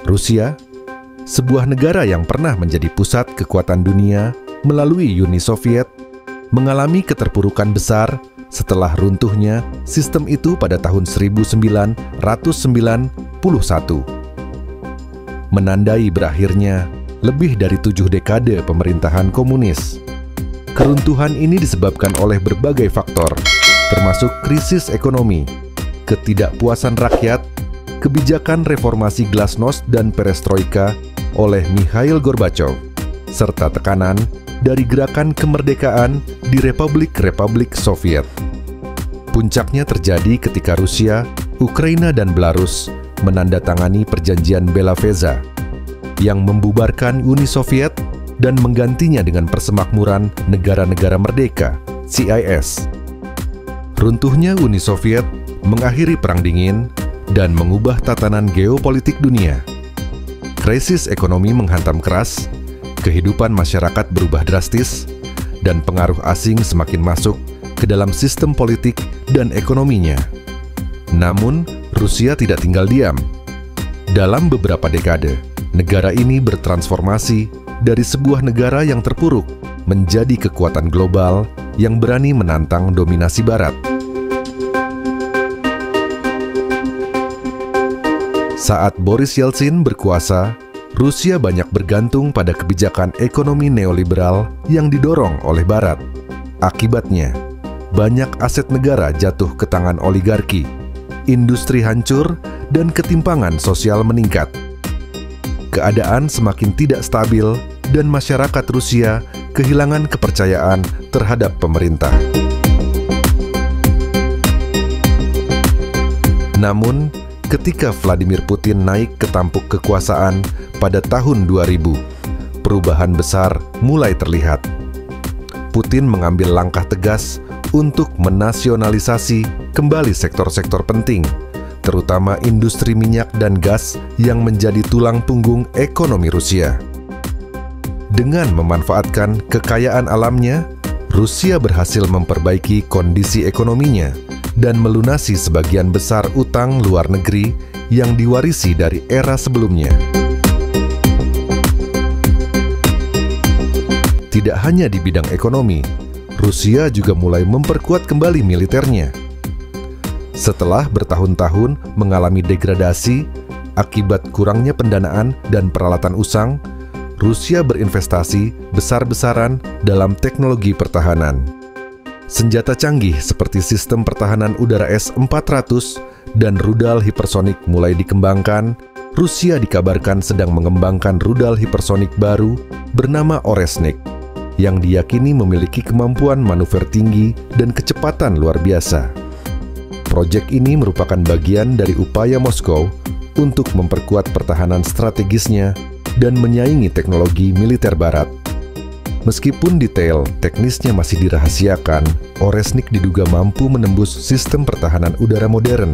Rusia, sebuah negara yang pernah menjadi pusat kekuatan dunia melalui Uni Soviet, mengalami keterpurukan besar setelah runtuhnya sistem itu pada tahun 1991, menandai berakhirnya lebih dari 7 dekade pemerintahan komunis. Keruntuhan ini disebabkan oleh berbagai faktor, termasuk krisis ekonomi, ketidakpuasan rakyat, kebijakan reformasi glasnost dan perestroika oleh Mikhail Gorbachev, serta tekanan dari gerakan kemerdekaan di Republik-Republik Soviet. Puncaknya terjadi ketika Rusia, Ukraina, dan Belarus menandatangani Perjanjian Bela-Veza yang membubarkan Uni Soviet dan menggantinya dengan Persemakmuran Negara-Negara Merdeka, CIS. Runtuhnya Uni Soviet mengakhiri Perang Dingin dan mengubah tatanan geopolitik dunia. Krisis ekonomi menghantam keras, kehidupan masyarakat berubah drastis, dan pengaruh asing semakin masuk ke dalam sistem politik dan ekonominya. Namun, Rusia tidak tinggal diam. Dalam beberapa dekade, negara ini bertransformasi dari sebuah negara yang terpuruk menjadi kekuatan global yang berani menantang dominasi Barat. Saat Boris Yeltsin berkuasa, Rusia banyak bergantung pada kebijakan ekonomi neoliberal yang didorong oleh Barat. Akibatnya, banyak aset negara jatuh ke tangan oligarki, industri hancur, dan ketimpangan sosial meningkat. Keadaan semakin tidak stabil dan masyarakat Rusia kehilangan kepercayaan terhadap pemerintah. Namun, ketika Vladimir Putin naik ke tampuk kekuasaan pada tahun 2000, perubahan besar mulai terlihat. Putin mengambil langkah tegas untuk menasionalisasi kembali sektor-sektor penting, terutama industri minyak dan gas yang menjadi tulang punggung ekonomi Rusia. Dengan memanfaatkan kekayaan alamnya, Rusia berhasil memperbaiki kondisi ekonominya dan melunasi sebagian besar utang luar negeri yang diwarisi dari era sebelumnya. Tidak hanya di bidang ekonomi, Rusia juga mulai memperkuat kembali militernya. Setelah bertahun-tahun mengalami degradasi akibat kurangnya pendanaan dan peralatan usang, Rusia berinvestasi besar-besaran dalam teknologi pertahanan. Senjata canggih seperti sistem pertahanan udara S-400 dan rudal hipersonik mulai dikembangkan. Rusia dikabarkan sedang mengembangkan rudal hipersonik baru bernama Oresnik, yang diyakini memiliki kemampuan manuver tinggi dan kecepatan luar biasa. Proyek ini merupakan bagian dari upaya Moskow untuk memperkuat pertahanan strategisnya dan menyaingi teknologi militer Barat. Meskipun detail teknisnya masih dirahasiakan, Oresnik diduga mampu menembus sistem pertahanan udara modern,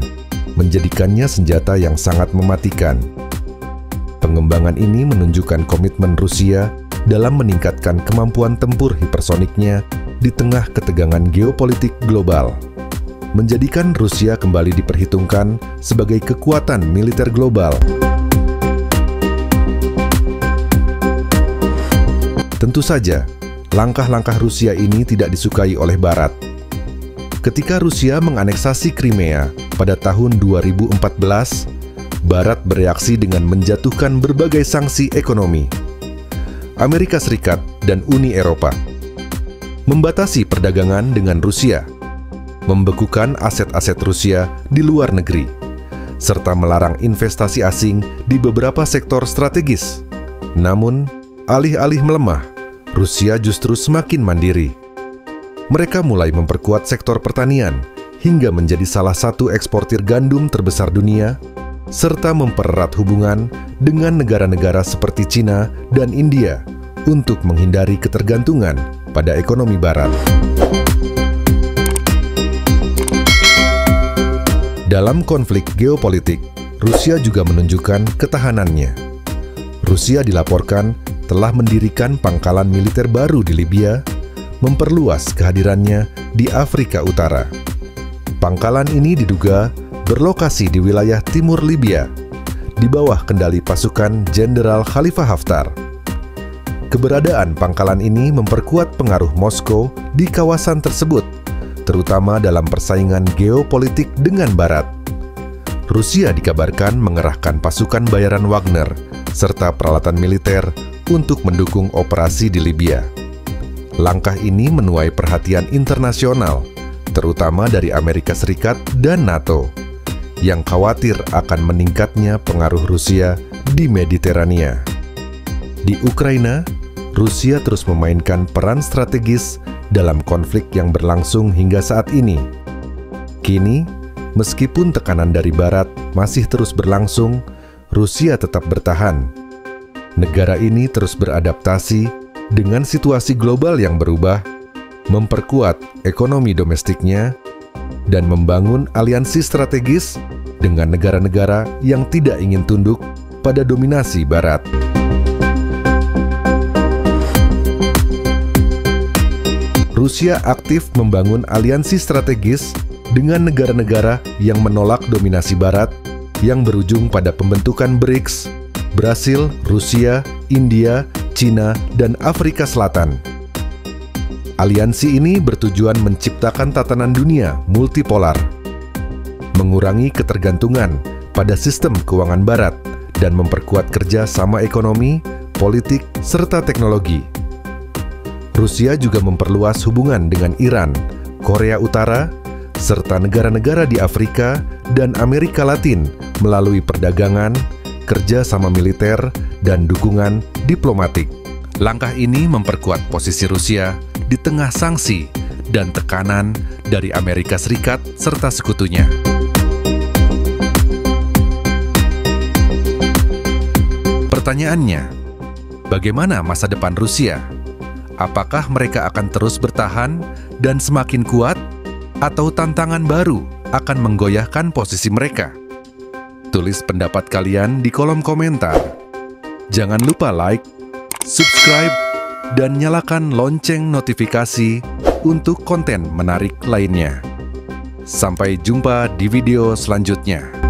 menjadikannya senjata yang sangat mematikan. Pengembangan ini menunjukkan komitmen Rusia dalam meningkatkan kemampuan tempur hipersoniknya di tengah ketegangan geopolitik global, menjadikan Rusia kembali diperhitungkan sebagai kekuatan militer global. Tentu saja, langkah-langkah Rusia ini tidak disukai oleh Barat. Ketika Rusia menganeksasi Crimea pada tahun 2014, Barat bereaksi dengan menjatuhkan berbagai sanksi ekonomi. Amerika Serikat dan Uni Eropa membatasi perdagangan dengan Rusia, membekukan aset-aset Rusia di luar negeri, serta melarang investasi asing di beberapa sektor strategis. Namun, alih-alih melemah, Rusia justru semakin mandiri. Mereka mulai memperkuat sektor pertanian hingga menjadi salah satu eksportir gandum terbesar dunia, serta mempererat hubungan dengan negara-negara seperti Cina dan India untuk menghindari ketergantungan pada ekonomi Barat. Dalam konflik geopolitik, Rusia juga menunjukkan ketahanannya. Rusia dilaporkan telah mendirikan pangkalan militer baru di Libya, memperluas kehadirannya di Afrika Utara. Pangkalan ini diduga berlokasi di wilayah timur Libya, di bawah kendali pasukan Jenderal Khalifa Haftar. Keberadaan pangkalan ini memperkuat pengaruh Moskow di kawasan tersebut, terutama dalam persaingan geopolitik dengan Barat. Rusia dikabarkan mengerahkan pasukan bayaran Wagner serta peralatan militer untuk mendukung operasi di Libya. Langkah ini menuai perhatian internasional, terutama dari Amerika Serikat dan NATO, yang khawatir akan meningkatnya pengaruh Rusia di Mediterania. Di Ukraina, Rusia terus memainkan peran strategis dalam konflik yang berlangsung hingga saat ini. Kini, meskipun tekanan dari Barat masih terus berlangsung, Rusia tetap bertahan. Negara ini terus beradaptasi dengan situasi global yang berubah, memperkuat ekonomi domestiknya, dan membangun aliansi strategis dengan negara-negara yang tidak ingin tunduk pada dominasi Barat. Rusia aktif membangun aliansi strategis dengan negara-negara yang menolak dominasi Barat yang berujung pada pembentukan BRICS, Brasil, Rusia, India, Cina, dan Afrika Selatan. Aliansi ini bertujuan menciptakan tatanan dunia multipolar, mengurangi ketergantungan pada sistem keuangan Barat, dan memperkuat kerja sama ekonomi, politik, serta teknologi. Rusia juga memperluas hubungan dengan Iran, Korea Utara, serta negara-negara di Afrika dan Amerika Latin melalui perdagangan, kerja sama militer, dan dukungan diplomatik. Langkah ini memperkuat posisi Rusia di tengah sanksi dan tekanan dari Amerika Serikat serta sekutunya. Pertanyaannya, bagaimana masa depan Rusia? Apakah mereka akan terus bertahan dan semakin kuat, atau tantangan baru akan menggoyahkan posisi mereka? Tulis pendapat kalian di kolom komentar. Jangan lupa like, subscribe, dan nyalakan lonceng notifikasi untuk konten menarik lainnya. Sampai jumpa di video selanjutnya.